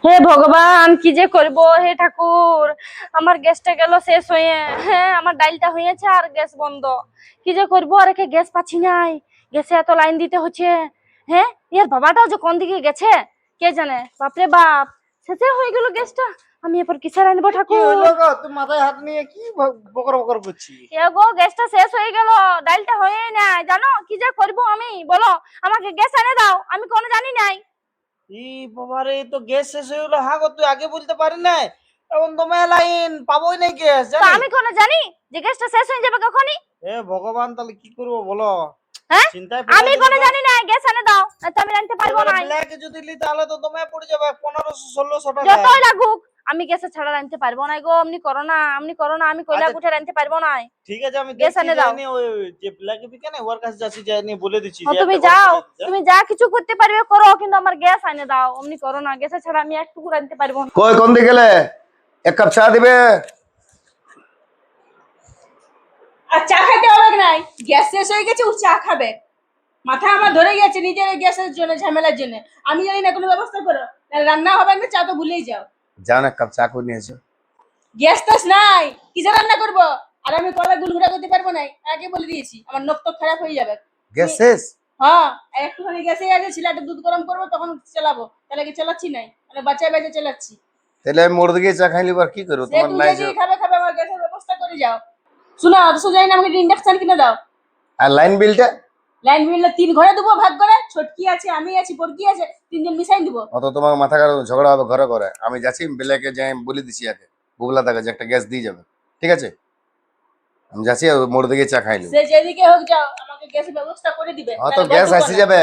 হে ভগবান, কি যে করব। হে ঠাকুর, আমার গ্যাসটা গেল শেষ হয়ে। হ্যাঁ, আমার ডাইলটা হয়েছে আর গ্যাস বন্ধ। কি যে করব, আর একে গ্যাস পাচ্ছি নাই। গ্যাসে এত লাইন দিতে হচ্ছে। হ্যাঁ, এর বাবাটাও যে কোন দিকে গেছে কে জানে। বাপরে বাপ, শেষে হয়ে গেল গ্যাসটা। আমি এরপর কিসে রাঁধবো কি হইলো ঠাকুর? গো? তুই মাথায় হাত নিয়ে কি বকর বকর করছিস? এ গো, গ্যাসটা শেষ হয়ে গেল, ডাইলটা হয়ে নাই। জানো কি যে করব আমি? বলো, আমাকে গ্যাস এনে দাও, আমি কোনো জানি নাই। এই বাবারে, তো গ্যাস শেষ হয়ে গেলো। হ্যাঁ গো, তুই আগে বলতে পারি নাই? এখন তো মেলা লাইন পাবোই নাই গ্যাস, তো জানি। আমি কোনো জানি যে গ্যাসটা শেষ হয়ে যাবে কখনই? এ ভগবান, তাহলে কি করবো বলো? হ্যাঁ, চিন্তায় পড়ে আমি গেছি কোনো তো। জানি না, গ্যাস এনে দাও, না তো আমি জানতে পারবো এবারে না। ব্ল্যাকে যদি লি তাহলে তো তোমায় পড়ে যাবে 1500-1600 টাকা। যতই লাগুক, আমি গ্যাসে ছাড়া রাঁধতে পারবো না গো। অমনি করো না, অমনি করো না, আমি কইলা আচ্ছা কুঠে রাঁধতে পারবো না। ঠিক আছে, আমি গ্যাস দেখছি এনে দাও। যাইনি ওই যে ব্ল্যাকে বিকে না, ওর কাছে যাচ্ছি, যাইনি বলে দিচ্ছি ও, যে তুমি একটা ঘরে যাও, পৌঁছে দিতে। তুমি যা কিছু করতে পারবে করো, কিন্তু আমার গ্যাস এনে দাও। অমনি করো না, গ্যাসে ছাড়া আমি একটুকু রাঁধতে পারবো না। কই কোন দিকে গেলে? এক কাপ চা দিবে? আর চা খাইতে হবে নাই, গ্যাস শেষ হয়ে গেছে, ও চা খাবে। মাথা আমার ধরে গেছে নিজের গ্যাসের জন্য, ঝামেলার জন্য। আমি জানি না কোনো ব্যবস্থা করো, নাহলে রান্না হবে না, চা তো ভুলেই যাও। যাও না, এক কাপ চা করে নিয়ে এসো। গ্যাস টাস নাই, কিসে রান্না করবো? আর আমি কলা গুলগুড়া করতে পারবো না, আগে বলে দিয়েছি, আমার নখ তো খারাপ হয়ে যাবে। গ্যাস তুমি- শেষ? হ্যাঁ, আর একটুখানি গ্যাসে আছে, ছেলেটা দুধ গরম করবো, তখন চালাবো। তাহলে কি চালাচ্ছি নাই, মানে বাঁচায় বাঁচায় চালাচ্ছি। তাহলে আমি মোড় দিকে চা খাইলি, আর কি করবো? সে তোমার তুমি নাই যে। যদি খাবে খাবে, আমার গ্যাসের ব্যবস্থা করে যাও। শোনো, অথচ জানি না, আমাকে ইন্ডাকশন কিনে দাও। আর লাইন বিলটা? লাইন বিল 3 ঘরে দেবো ভাগ করে, ছোটকি আছে, আমি আছি, বড়কি আছে, 3 জন মিশাই দিব। অত তোমার মাথা খারাপ, ঝগড়া হবে ঘরে ঘরে। আমি যাচ্ছি বেলাকে যাই, বলে দিছি আগে বুবলা তাকে যে একটা গ্যাস দিয়ে যাবে। ঠিক আছে, আমি যাচ্ছি, আর মোড় দিকে চা খাইলি। সে যেদিকে হোক যাও, আমাকে গ্যাসের ব্যবস্থা করে দিবে, হ্যাঁ, তো নাহলে ঘর গ্যাস ঢুকবো আসি না। যাবে।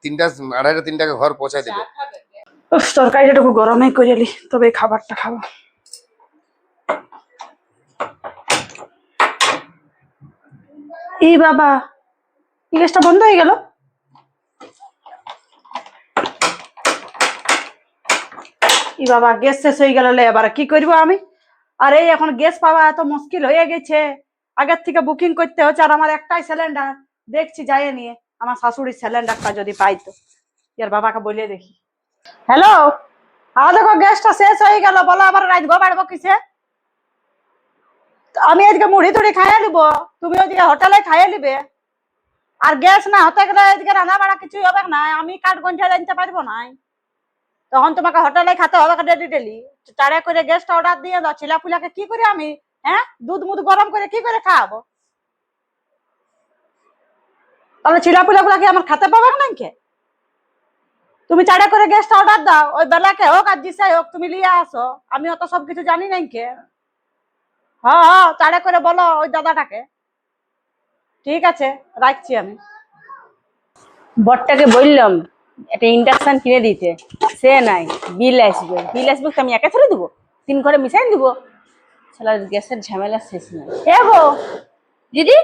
3টা 2:30 3টাকে ঘর পৌঁছাই চা দিবে। খাবে। উফ, তরকারিটাটুকু গরমই করে এলি, তবে এই খাবারটা খাবো। এই বাবা, এই গ্যাসটা বন্ধ হয়ে গেল। এই বাবা, গ্যাস শেষ হয়ে গেল, এবার কি করবো আমি? আর এই এখন গ্যাস পাওয়া এত মুশকিল হয়ে গেছে। আগের থেকে বুকিং করতে হচ্ছে, আর আমার একটাই সিলিন্ডার। দেখছি যাই নিয়ে আমার শাশুড়ির সিলিন্ডারটা যদি পাইতো। এর বাবাকে বলে দেখি। হ্যালো, হ্যাঁ দেখো, গ্যাসটা শেষ হয়ে গেল, বলো আবার রাঁধবো বাড়বো কিসে? আমি আজকে মুড়ি টুড়ি খাইয়ে নিবো, তুমি ওইদিকে হোটেলে খাইয়ে নিবে। আর গ্যাস না হতে গেলে এদিকে রান্না বাড়া কিছুই হবে না, আমি কাঠ গঞ্জা জানতে পারবো না। তখন তোমাকে হোটেলে খেতে হবে ডেলি ডেলি। চারে করে গ্যাসটা অর্ডার দিয়ে দাও, ছেলে পুলাকে কি করে আমি, হ্যাঁ, দুধ মুধ গরম করে কি করে খাওয়াবো? তাহলে ছেলে পুলা কি আমার খেতে পাবে না কে? তুমি চারে করে গ্যাসটা অর্ডার দাও, ওই বেলাকে হোক আর দিশাই হোক, তুমি নিয়ে আসো। আমি অত সবকিছু জানি না কে। হ্যাঁ হ্যাঁ, চারে করে বলো ওই দাদাটাকে। ঠিক আছে, রাখছি আমি। বরটাকে বললাম একটা ইন্ডাকশন কিনে দিতে, সে নাই। বিল আসবে, বিল আসবে তো আমি একা ছেড়ে দেবো? 3 ঘরে মিশাই দেবো। শালা গ্যাসের ঝামেলা শেষ নাই। এ গো দিদি,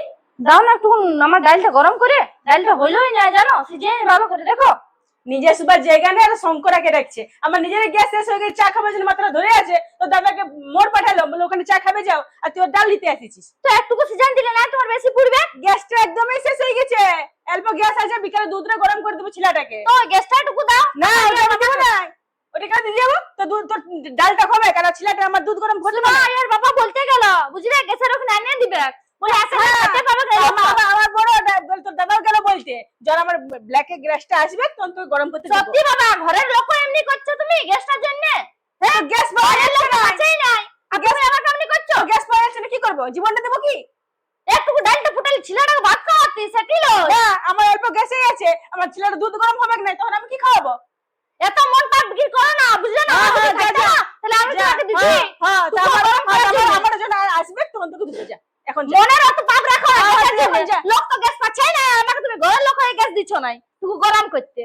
দাও না একটু আমার ডালটা গরম করে। ডালটা হইলোই না, জানো, সিজে ভালো করে দেখো। নিজে সুবার জায়গা নেই, আর শঙ্করাকে রাখছে। আমার নিজের গ্যাস শেষ হয়ে গেছে, চা খাবার জন্য মাত্রা ধরে আছে, তো দাদাকে মোড় পাঠালো, বলে ওখানে চা খাবে যাও, আর তুই ওর ডাল নিতে আসিছিস। তো একটুকু সিজন দিলে না তোমার বেশি পড়বে? গ্যাসটা একদমই শেষ হয়ে গেছে। অল্প গ্যাস আছে, বিকালে দুধটা গরম করে দেবো ছেলেটাকে। তো গ্যাসটা একটুকু দাও। না, ওটা আমি দেবো না। ওটা কেন দিয়ে যাবো? তো দুধ, তোর ডালটা খাবে, কারণ ছেলেটা আমার দুধ গরম করে দেবো না। আর বাবা বলতে গেল, বুঝলে, গ্যাসের ওখানে আনিয়ে দিবে, বলে আসলে খেতে পাবে না। আমার বড় তোর দাদাও গেল বলতে, যখন আমার ব্ল্যাকে গ্যাসটা আসবে তখন তুই গরম করতে দেবো। সত্যি বাবা, ঘরের লোক এমনি করছো তুমি গ্যাসটার জন্য? হ্যাঁ, গ্যাস পাওয়া যাচ্ছে না। আছেই নাই, আর তুমি আমাকে এমনি করছো? গ্যাস পাওয়া যাচ্ছে না, কি করবো? জীবনটা দেবো কি? একটুকু ডালটা ফুটালে ছেলেটাকে ভাত খাওয়াতে সেটিলো। না, আমার অল্প গ্যাসই আছে, আমার ছেলেটা দুধ গরম হবে না, তখন আমি কি খাওয়াবো? এত মন পাপ বিক্রি করো না, বুঝলে না? হ্যাঁ, তুমি হ্যাঁ, খাইতে যা, না, তাহলে আমি যা, তোমাকে দিচ্ছি। হ্যাঁ, তুই তারপর গরম করার জন্য। আমার জন্য আসবে, তখন তোকে দিতে যা। এখন যা। মনের অত পাপ রাখো না, হ্যাঁ, গ্যাসের যা, জন্য। যা। লোক তো গ্যাস পাচ্ছে না, আমাকে তুমি ঘরের লোক হয়ে গ্যাস দিচ্ছ না, তুই গরম করতে।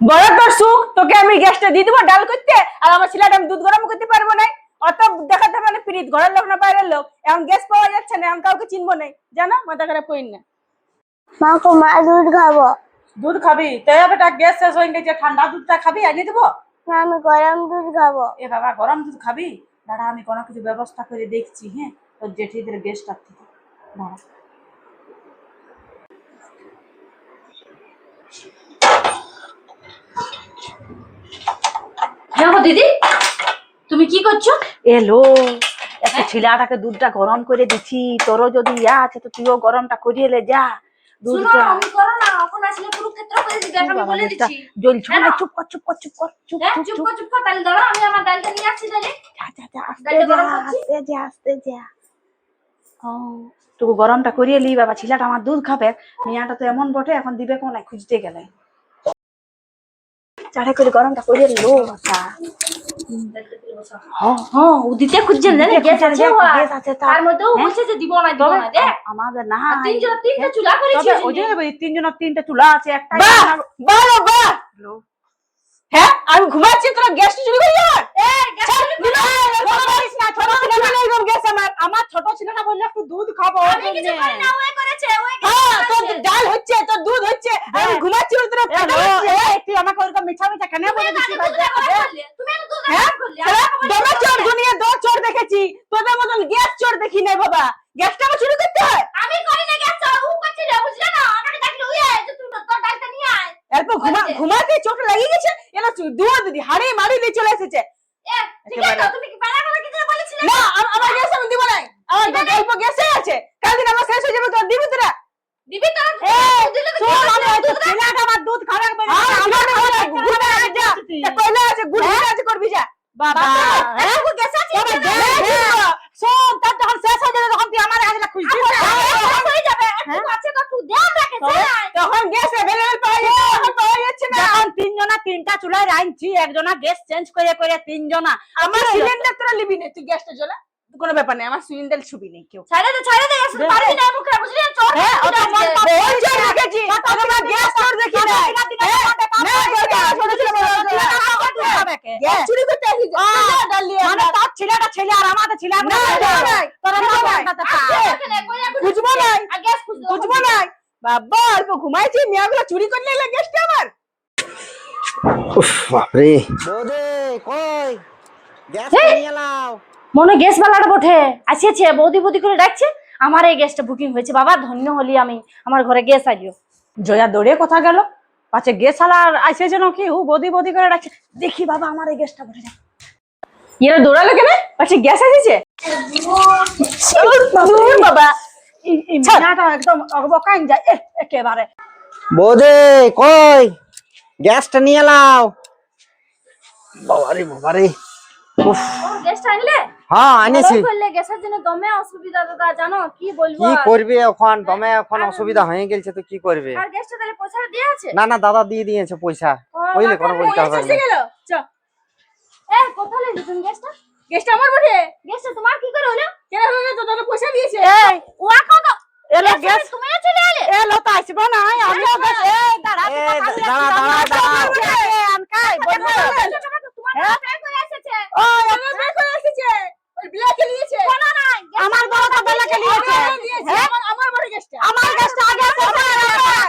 বড় তোর সুখ, তোকে আমি গ্যাসটা দিয়ে দিবো ডাল করতে, আর আমার ছেলেটা আমি দুধ গরম করতে পারবো না। অত দেখাতে মানে প্রীত, ঘরের লোক না বাইরের লোক। এখন গ্যাস পাওয়া যাচ্ছে না, এখন কাউকে চিনবো না, জানো, মাথা খারাপ করিন না। মা দুধ খাবো। দুধ খাবি? তাই বেটা, গ্যাস শেষ হয়ে গেছে, ঠান্ডা দুধটা খাবি, আনিয়ে দেবো। না, আমি গরম দুধ খাবো। এ বাবা, গরম দুধ খাবি? দাঁড়া, আমি কোনো কিছু ব্যবস্থা করে দেখছি। হ্যাঁ, তোর জেঠিদের গ্যাসটা থেকে দাঁড়া। হ্যাঁ গো দিদি, তুমি কি করছো? এলো একটা ছেলেটাকে দুধটা গরম করে দিচ্ছি, তোরও যদি ইয়া আছে তো তুইও গরমটা করিয়ে লে যা শুনো, দুধটা। আমি করো না, এখন আসলে কুরুক্ষেত্র করে দিবে, আমি বাবা, বলে দুধটা দিচ্ছি। জ্বলছে কেন? না, চুপ কর চুপ কর চুপ কর চুপ হ্যাঁ চুপ চুপ চুপ। কর চুপ কর, তাহলে দাঁড়াও আমি আমার ডালটা নিয়ে আসছি তাহলে। যা যা যা আস্তে ডালটা যা গরম করছি। আস্তে যা আস্তে যা। ও তোকে গরমটা করিয়ে লি বাবা, ছেলেটা আমার দুধ খাবে। মিয়াটা তো এমন বটে, এখন দিবে কোনায় খুঁজতে গেলে। চাড়ে করে গরমটা করিয়ে লো বাবা। হ্যাঁ ও দিতে খুঁজছেন জানেন, দিতে গ্যাস খুঁজছেন, আছে দেখ, ওর। গ্যাস আছে তার। তার মধ্যেও হ্যাঁ? বলছে যে দিব না দিব তবে না, দেখ আমাদের না আর তিনটা চুলা করেছি তবে ওই ওই জন্যে। যে তিনজনের তিনটা চুলা আছে, একটা বাহ বাহ বাহ। হ্যাঁ আমি ঘুমাচ্ছি, তোরা গ্যাস চুরি করি আমার। আমার ছোট ছেলেটা বললে একটু দুধ খাবো ওর আমি কিছু জন্যে। করি না, ওই করেছে, ওই হ্যাঁ তোর করেছে। ডাল হচ্ছে, তোর দুধ হচ্ছে, আমি ঘুমাচ্ছি ওই তোরা এ লো, তুই আমাকে ওরকম মিঠা মিঠা কেন তুমি বলে তো দিচ্ছিস? আগে দুধ ব্যবহার করলে, তুমি আগে দুধ ব্যবহার করলে, হ্যাঁ আর আমাকে দমে বলছো চোর না। দুনিয়া দো চোর দেখেছি, তোদের মতন গ্যাস চোর দেখি নাই বাবা। গ্যাসটা আমার চুরি করতে হয়। আমি করি না গ্যাস চল, ও করছিল, বুঝলে না? আমাকে ডাকলে ওই আয় যে তুই তোর ডালটা নিয়ে আয়। এরপর ঘুমাতে চোট লাগিয়ে গেছে, এলা দুয়া দিদি হাড়ি মারি দিয়ে চলে এসেছে। এ ঠিক আছে, তুমি কি পালা পালা কিছু বলেছিলে? না আমার গ্যাস আমি দিব নাই, আমার অল্প গ্যাসে আছে, কাল দিন আমার শেষ হয়ে যাবে, তোর দিবি তোরা। দিবি তো? দিলে তো শোন, আমি দুধ তো ছেলেটা আমার দুধ খাবে বলে আমার গুড় আছে যা, কইলা আছে গুড় আছে করবি যা। বাবা। হ্যাঁ ও গ্যাস আছে। তবে শোন, তার যখন শেষ হয়ে যাবে তখন তুই আমার আগে খুঁজছিস। হয়ে যাবে, একটু আছে তো তুই ধ্যান রাখিস। তখন গ্যাস অ্যাভেলেবল পাওয়া যাচ্ছে না। যখন তিনজনা তিনটা চুলায় রাঁধছি, একজনা গ্যাস চেঞ্জ করে করে তিনজনা। আমার সিলিন্ডার তোরা লিবি না, তুই গ্যাসটা জ্বলা, কোনো ব্যাপার নেই, আমার সিলিন্ডার ছবি নেই কেউ। ছাড়ে দে আসলে পারবি না মুখে, বুঝলি? চোর হ্যাঁ, চোর ওটা মন আছে। ওই যে দেখেছি, আমার গ্যাস চোর দেখি নাই। না ছোট ছোট গ্যাস চুরি করতে আসিস, ডাল নিয়ে মানে তার ছেলেটা ছেলে আর আমাদের ছেলে না, না, না, তোরা না, না না, বলতে ওখানে কইয়া বুঝবো না, আর গ্যাস খুঁজতে বুঝবো না বাবা, অল্প ঘুমাইছি, মেয়েগুলো চুরি করলে এলে গ্যাসটা আমার। বাপরে বৌদি কই গ্যাস নিয়ে এলাও। মনে গ্যাস বালাটা বটে আসিয়েছে, বৌদি বৌদি করে ডাকছে। আমার এই গ্যাসটা বুকিং হয়েছে, বাবা ধন্য হলি আমি, আমার ঘরে গ্যাস আইলো। জয়া দৌড়ে কথা গেল, পাছে গ্যাস আলার আইসে যেন কি ও বদি বদি করে ডাকছে, দেখি বাবা আমার এই গ্যাসটা ভরে যায়। এরা দৌড়ালো কেন? পাশে গ্যাস এসেছে। দূর বাবা, এই মিনাটা একদম অবকাইন যায় একেবারে। বৌদি কই গ্যাসটা নিয়ে এলাও। বাবারে বাবারে, উফ, গ্যাসটা আনলে? হ্যাঁ আনিছি। ভালো করলে, গ্যাসের জন্য দমে অসুবিধা দাদা, জানো কি বলবো কি আর? করবি এখন, তুমি এখন অসুবিধা হয়ে গেছে তো কি করবে? আর গ্যাসটা তাহলে পয়সা দিয়ে আছে? না না দাদা দিয়ে দিয়েছে পয়সা, বুঝলে কোনো বলতে হবে এসে না। গেল। চ, এ কোথায় লেগে তুমি গ্যাসটা? গ্যাসটা আমার বটে। গ্যাসটা তোমার কি করে হলো? কেন হলো তো, তোরা পয়সা দিয়েছে। এই ও কত? এলো গ্যাস, তুমিও চলে এলে? এলো তো আসবো না, আমিও গ্যাস। এই দাঁড়া, এ, দাঁড়া দাঁড়া দাঁড়া, আনকাই বলবো। তোমার ব্যাগ করে এসেছে। ও আমার ব্যাগ করে এসেছে, ওই ব্ল্যাকে নিয়েছে। শোনো না, আমার বড় তো বেলাকে নিয়েছে। আমার বড় গ্যাসটা। আমার গ্যাসটা আগে আছে,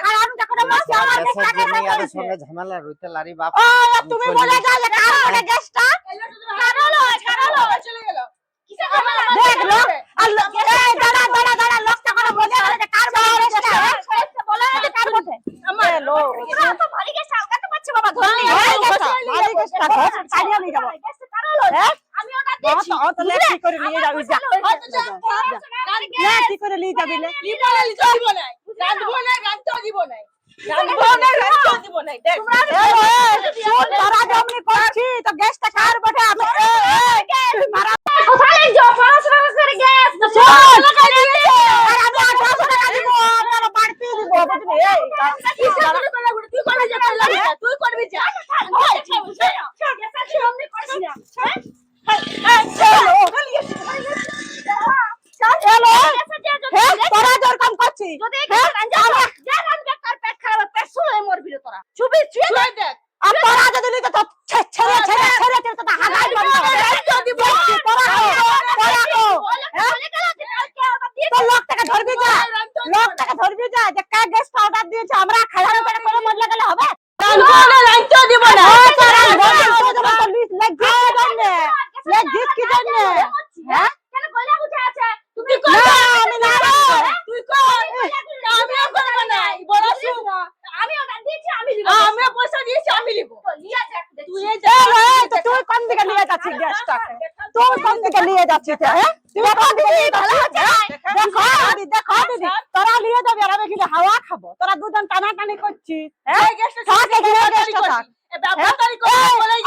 আর আমি যখন বলছি আমার গ্যাসটা আগে গ্যাসের জন্য আছে। আরে সঙ্গে ঝামেলা রইতে লারি বাপ। ও তুমি বলে যাও যে কার বড় গ্যাসটা ছাড়ালো। চলে গেল। কিসে ঝামেলা? দেখ লোক, আর এই দাঁড়া দাঁড়া দাঁড়া, লোকটা করে বলে গেল যে কার বড় গ্যাসটা, বলে না যে কার বটে? আমার লোক তো ভারী গ্যাসটা আলগাতে পারছে বাবা, ধরলি। ভারী গ্যাসটা, ভারী গ্যাসটা, কালিয়া নিয়ে যাবো। গ্যাসটা কারলো। আমি ওটা দিচ্ছি। তো লে কি করে নিয়ে যাবি যা, লে কি করে নিয়ে যাবি লে। দিব না, দিব না, রাঁধবো না, রাঁধতেও দিব না, রাঁধবো না, রাঁধতেও দিব না। দেখ শুন, তোরা যেমনি করছি তো গ্যাসটা কার বটে, আমি তুই মারা কোথায় লেগে যাও? পড়াশোনা করে গ্যাস তো শোন, আর আমি 1800 টাকা দিব, আমি আরো বাড়তি দিব, বুঝলি? এই কিসে করে বলা গুলো, তুই করবি যা, তুই করবি যা। এলো, হ্যাঁ, তোরা যেরকম করছিস, শুয়ে দেখ, আর তোরা যদি নিতে তো ছেড়ে ছেড়ে ছেড়ে ছেড়ে তো হাগাই বন্ধ হবে। তোরা তো তো লোকটাকে ধরবি যা, লোকটাকে ধরবি যা, যে কার গ্যাসটা অর্ডার দিয়েছে, আমরা খাওয়ার উপরে করে মজলা গেলে হবে? রাঁধবো না, রাঁধতেও দিব না। তোরা বলছিস তো যেমন তো লেগছিস কি জন্যে? লেগছিস কি জন্যে? হ্যাঁ? তুই কর, না, আমি না করবো। তুই কর, আমিও করবো না, বড় শুন, আমিও পয়সা দিয়েছি, আমি লিব। তুই এই যা, এই, তো তুই নিয়ে যাচ্ছি গ্যাসটাকে, তুই কোন দিকে নিয়ে যাচ্ছিস হ্যাঁ? তুই কোন দিকে নিয়ে যাচ্ছিস হ্যাঁ? দেখো দিদি তোরা নিয়ে যাবি আর আমি কিন্তু হাওয়া খাবো, তোরা দুজন টানাটানি করছিস হ্যাঁ? থাক এখানে গ্যাসটা থাক।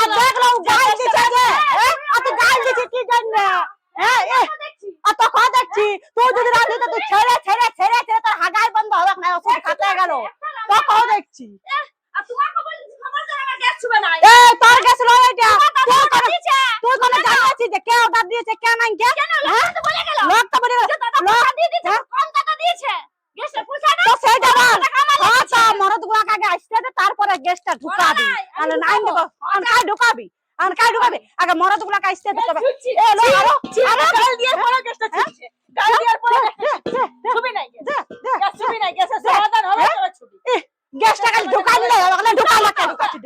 আর দেখলাম গাল দিছে যে হ্যাঁ? আর তুই গাল দিছিস কি জন্য হ্যাঁ? আর তো কথা দেখছি তুই যদি রাঁধি তো তুই ছেড়ে ছেড়ে ছেড়ে ছেড়ে তোর হাগাই বন্ধ হবে না, ওষুধ খাতে গেল তো কথা দেখছি। আর তোমাকে বলছি খবরদার আমার গ্যাস ছুবে না। এই তোর গ্যাস লয় এটা, তুই কোন জানিস যে কে অর্ডার দিয়েছে কে নাই কে হ্যাঁ? বলে গেল লোক তো বলে গেল লোক দিয়ে দিয়েছে, কম টাকা দিয়েছে গ্যাসটা পয়সা তো সেইটা বল আচ্ছা মরদ গুলা আগে আসতে দে তারপরে গ্যাসটা ঢুকাবি, তাহলে নাই দেব আনকাই ঢুকাবি আনকাই ঢুকাবি আগে মরদ গুলা আসতে দে তবে এ লো আরো গাল দিয়ে পরে গ্যাসটা ছুটছে, গাল দিয়ে পরে ছবি নাই গ্যাস ছবি নাই, গ্যাসের সমাধান হবে তবে ছবি। গ্যাসটা কাল ঢুকাই দিলে ওখানে ঢুকালা কে ঢুকাচ্ছি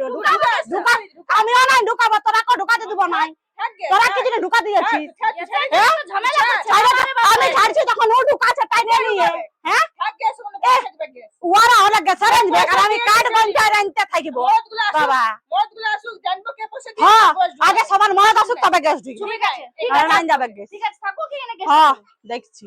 ঢুকা আমিও নাই ঢুকাবো তোরা কো ঢুকাতে দিব নাই, তোরা কি দিনে ঢুকা দিয়েছিস হ্যাঁ? ঝামেলা করছে আমি ছাড়ছি তখন ও ঢুকাছে তাই নিয়ে হ্যাঁ গ্যাস ওখানে পয়সা দিবে গ্যাস। ওরা হলে গ্যাসের আনবে আর আমি কার্ড বন্ধ আনতে থাকিব মদগুলো আসুক, বাবা। মদগুলো আসুক, জানবো কে পয়সা দিয়ে হ্যাঁ বসবো। আগে সবার মনে আসুক তবে গ্যাস দিই ঠিক আছে আর নাই যাবে গ্যাস ঠিক আছে থাকো কি এনে গ্যাস হ্যাঁ দেখছি।